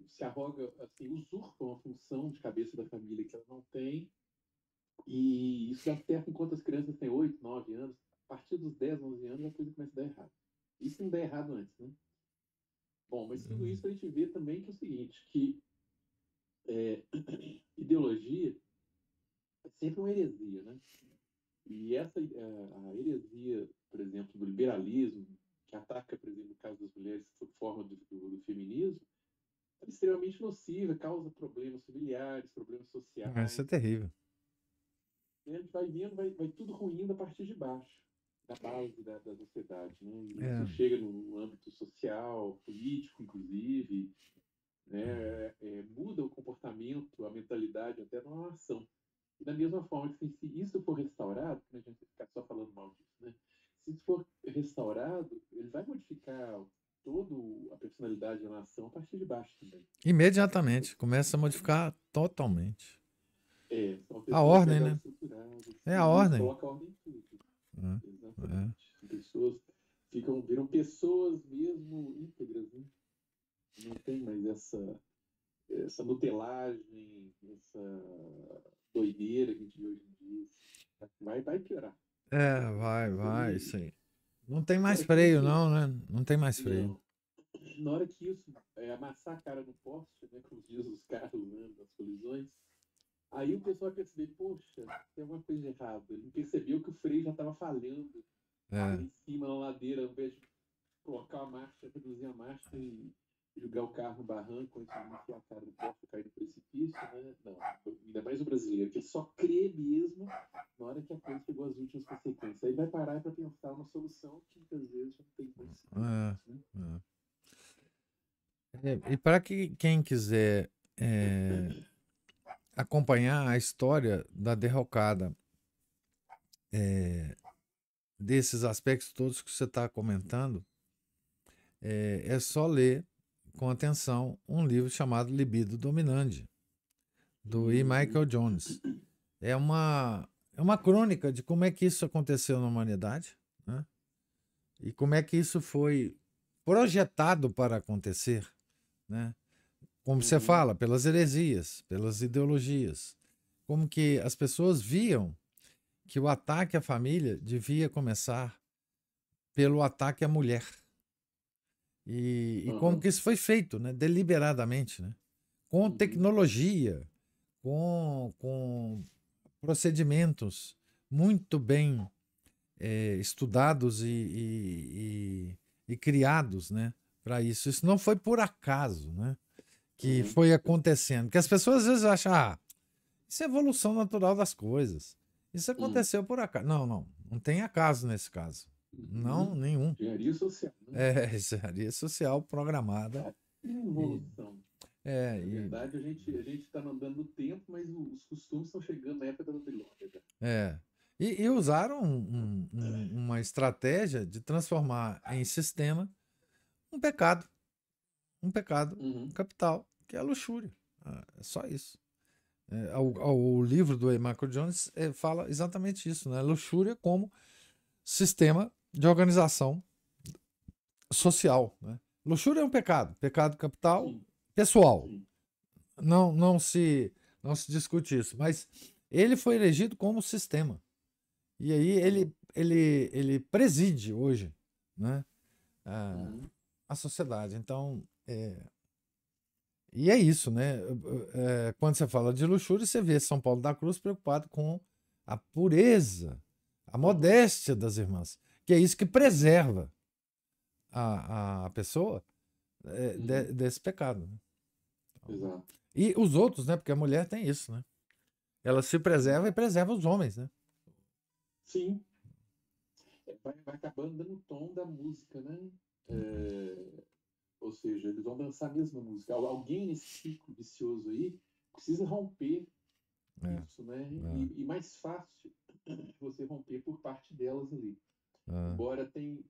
se arroga, assim, usurpa uma função de cabeça da família que ela não tem, e isso dá certo enquanto as crianças têm 8, 9 anos. A partir dos 10, 11 anos, a coisa começa a dar errado. Isso não dá errado antes, né? Bom, mas tudo isso a gente vê também que é o seguinte, que ideologia é sempre uma heresia, né? E a heresia, por exemplo, do liberalismo, que ataca, por exemplo, no caso das mulheres, sob forma do feminismo, é extremamente nociva, causa problemas familiares, problemas
Isso é
sociais.
terrível.
E a gente vai vendo, vai tudo ruindo a partir de baixo, da base da sociedade. Né? E
É,
isso chega no âmbito social, político, inclusive, né? Muda o comportamento, a mentalidade até de uma nação. E da mesma forma que se isso for restaurado, não adianta ficar só falando mal disso, né? Se isso for restaurado, ele vai modificar toda a personalidade da nação a partir de baixo também.
imediatamente. Começa a modificar totalmente.
São
A
pessoas
ordem,
melhor
né?
estruturadas
É a
e
ordem.
colocam ordem em tudo.
É, é.
Exatamente. São pessoas viram pessoas mesmo íntegras, né? Não tem mais essa nutelagem, essa doideira que a gente vê hoje em dia. Vai piorar.
Vai,
E
isso aí. Não tem
na
mais
hora que
freio,
isso.
não, né? Não tem mais freio.
Não. Na hora que isso amassar a cara no poste, né, como diz os carros, né, das colisões, aí o pessoal vai perceber, poxa, tem alguma coisa de errado. Ele não percebeu que o freio já estava falhando lá
É,
em cima, na ladeira, ao invés de colocar a marcha, reduzir a marcha e jogar o carro no barranco antes de enfiar a cara no poste e cair no precipício, né? Não, ainda mais o brasileiro, que só crê mesmo na hora que a coisa chegou às últimas consequências. Aí vai parar para pensar uma solução que muitas vezes já não tem
é,
condições, né?
é. E para quem quiser é, acompanhar a história da derrocada desses aspectos todos que você está comentando, é só ler com atenção um livro chamado Libido Dominante, do E. Michael Jones. É uma crônica de como é que isso aconteceu na humanidade, né? E como é que isso foi projetado para acontecer, né? Como você
Uhum.
fala, pelas heresias, pelas ideologias. Como que as pessoas viam que o ataque à família devia começar pelo ataque à mulher. E como
Aham.
que isso foi feito, né? Deliberadamente, né? Com
Uhum.
tecnologia, com procedimentos muito bem estudados e criados, né? Para isso. Isso não foi por acaso, né? Que
Uhum.
foi acontecendo. Porque as pessoas às vezes acham, isso é evolução natural das coisas. Isso
Uhum.
aconteceu por acaso. Não, não. Não tem acaso nesse caso. Não,
Uhum.
nenhum.
Engenharia social, né?
É engenharia social programada.
É
E,
evolução.
é,
Na
e,
verdade, a gente está andando no tempo, mas os costumes estão chegando na época da Babilônia já.
é. E usaram uma estratégia de transformar em sistema um pecado. Um pecado
Uhum.
capital, que é a luxúria. É só isso. O livro do Michael Jones fala exatamente isso, né? Luxúria como sistema de organização social. Né? Luxúria é um pecado, pecado capital
Sim,
pessoal.
sim.
Não se discute isso, mas ele foi elegido como sistema. E aí
Uhum.
ele preside hoje, né, a,
Uhum.
a sociedade. Então, e é isso, né? Quando você fala de luxúria, você vê São Paulo da Cruz preocupado com a pureza, a
Uhum.
modéstia das irmãs, que é isso que preserva a pessoa
Uhum.
desse pecado. Né?
Exato.
E os outros, né? Porque a mulher tem isso, né? Ela se
Uhum.
preserva e preserva os homens, né?
Sim. Vai acabando dando o tom da música, né? É, ou seja, eles vão dançar a mesma música. Alguém nesse ciclo vicioso aí precisa romper
É,
isso, né?
é,
E mais fácil você romper por parte delas ali.
é.
Embora tem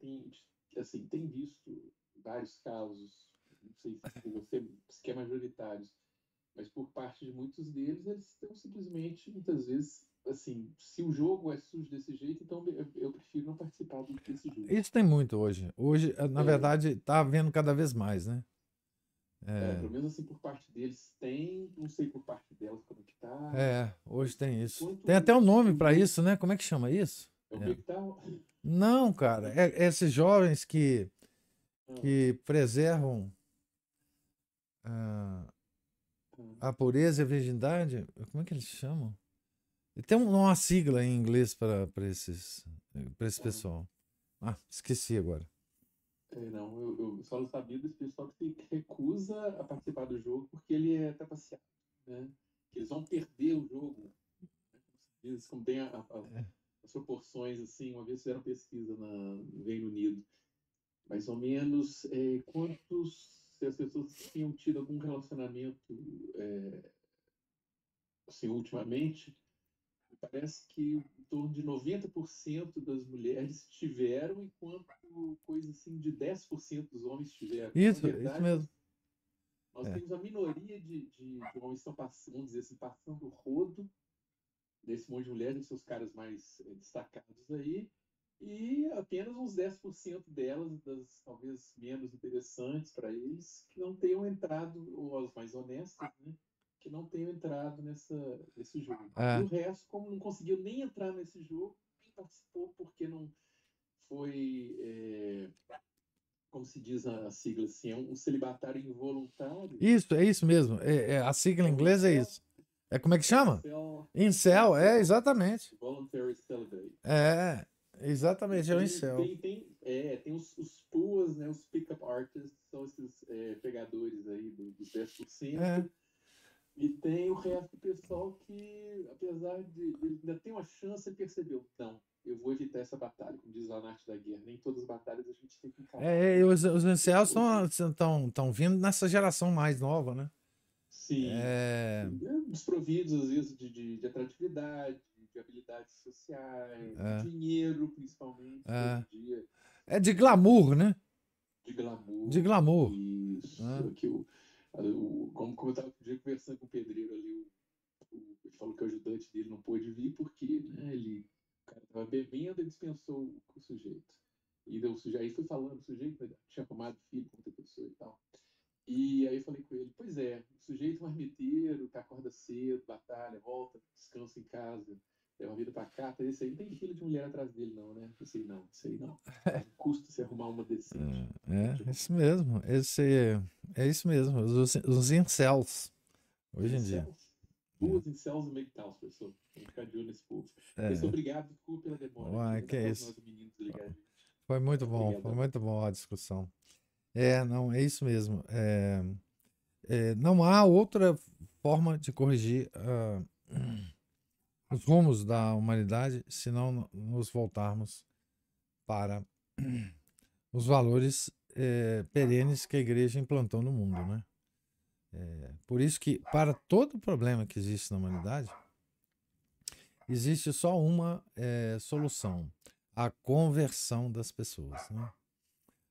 visto vários casos, não sei se por você se é majoritários, mas por parte de muitos deles, eles estão simplesmente, muitas vezes, assim, se o jogo é sujo desse jeito, então eu prefiro não participar desse jogo.
Isso tem muito hoje. Hoje, na
É,
verdade, está havendo cada vez mais, né?
pelo menos assim, por parte deles tem, não sei por parte delas como é que tá,
Hoje
mas
tem isso.
enquanto
Tem até um nome
o
para
jogo
isso, né? Como é que chama isso?
é o
É.
Bectal,
Não, cara. Esses jovens
ah,
que preservam ah,
ah,
a pureza e a virgindade. Como é que eles chamam? E tem uma sigla em inglês para esse
ah,
pessoal. Esqueci agora.
não, eu só não sabia desse pessoal que se recusa a participar do jogo porque ele é trapaceado, né? Que eles vão perder o jogo, né? Como tem as proporções, assim, uma vez fizeram pesquisa no Reino Unido, mais ou menos se as pessoas tinham tido algum relacionamento assim, ultimamente, parece que em torno de 90% das mulheres tiveram, enquanto coisa assim de 10% dos homens tiveram. Então, na
Isso
verdade,
mesmo.
nós
É.
temos uma minoria de homens que estão passando, vamos dizer assim, passando o rodo desse monte de mulheres, dos seus caras mais destacados aí, e apenas uns 10% delas, das talvez menos interessantes para eles, que não tenham entrado, ou as mais honestas, né? Que não tenham entrado nesse jogo. E
É.
o resto, como não conseguiu nem entrar nesse jogo, nem participou porque não foi, como se diz a sigla assim, é um celibatário involuntário.
Isso, é isso mesmo. A sigla
É
em
o
inglês é
incel,
isso. Como é que
é o
chama?
incel,
Incel,
incel,
exatamente.
voluntary celibate.
É,
E
exatamente, é o incel.
tem os PUAs, né, os pick-up artists, são esses pegadores aí dos
É.
10%, e tem o resto do pessoal que, apesar de ele ainda ter uma chance, percebeu, não, eu vou evitar essa batalha, como diz lá na Arte da Guerra, nem todas as batalhas a gente tem que encarar,
E
né?
os incels
Hoje,
estão vindo nessa geração mais nova, né?
sim,
É,
sim, desprovidos às vezes de atratividade, de habilidades sociais, de
é,
dinheiro, principalmente, que hoje
é.
em dia
É de
é,
glamour, né?
de
De
glamour,
glamour. Né?
isso, como eu estava conversando com o pedreiro ali, ele falou que o ajudante dele não pôde vir porque, né, o cara estava bebendo e dispensou o sujeito. E deu, aí foi falando, o sujeito tinha tomado filho com outra pessoa e tal. E aí eu falei com ele, pois é, o sujeito marmiteiro, que acorda cedo, batalha, volta, descansa em casa, é uma vida pacata, esse aí não tem fila de mulher atrás dele, não, né? Esse aí não, esse aí não. Não custa se arrumar uma decente.
É
Tipo,
isso mesmo. É isso mesmo. Os incels,
os
hoje em dia.
incels. Duas incels e MGTOWs, professor. Vamos ficar de olho nesse povo. Professor,
É.
obrigado, desculpa pela demora aqui.
Uai,
Ainda
que
para
é
os
isso.
nossos meninos ligarem.
Foi
Obrigadão.
muito bom a discussão. Não, é isso mesmo. Não há outra forma de corrigir os rumos da humanidade se não nos voltarmos para os valores perenes que a igreja implantou no mundo, né? Por isso que, para todo problema que existe na humanidade, existe só uma solução: a conversão das pessoas, né?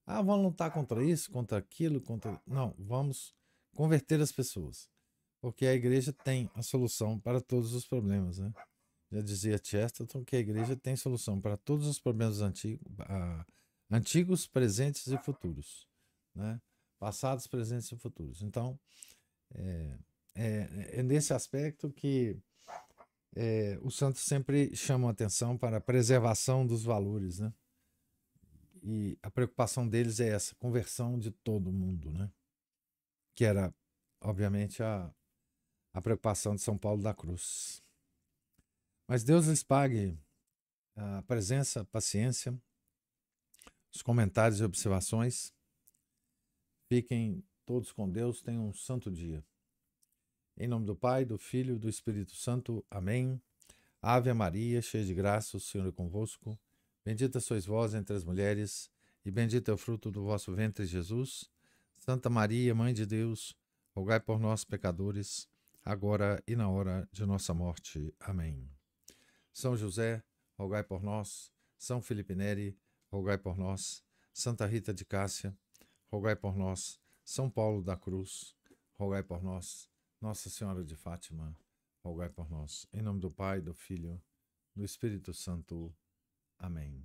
Vamos lutar contra isso, contra aquilo, contra. Não, vamos converter as pessoas. Porque a igreja tem a solução para todos os problemas, né? Já dizia Chesterton que a igreja tem solução para todos os problemas antigos, presentes e futuros, né? Passados, presentes e futuros. Então, é nesse aspecto que os santos sempre chamam atenção para a preservação dos valores, né? E a preocupação deles é essa, conversão de todo mundo, né? Que era, obviamente, a preocupação de São Paulo da Cruz. Mas Deus lhes pague a presença, a paciência, os comentários e observações. Fiquem todos com Deus, tenham um santo dia. Em nome do Pai, do Filho e do Espírito Santo. Amém. Ave Maria, cheia de graça, o Senhor é convosco. Bendita sois vós entre as mulheres, e bendito é o fruto do vosso ventre, Jesus. Santa Maria, Mãe de Deus, rogai por nós, pecadores, agora e na hora de nossa morte. Amém. São José, rogai por nós. São Felipe Neri, rogai por nós. Santa Rita de Cássia, rogai por nós. São Paulo da Cruz, rogai por nós. Nossa Senhora de Fátima, rogai por nós. Em nome do Pai, do Filho, do Espírito Santo. Amém.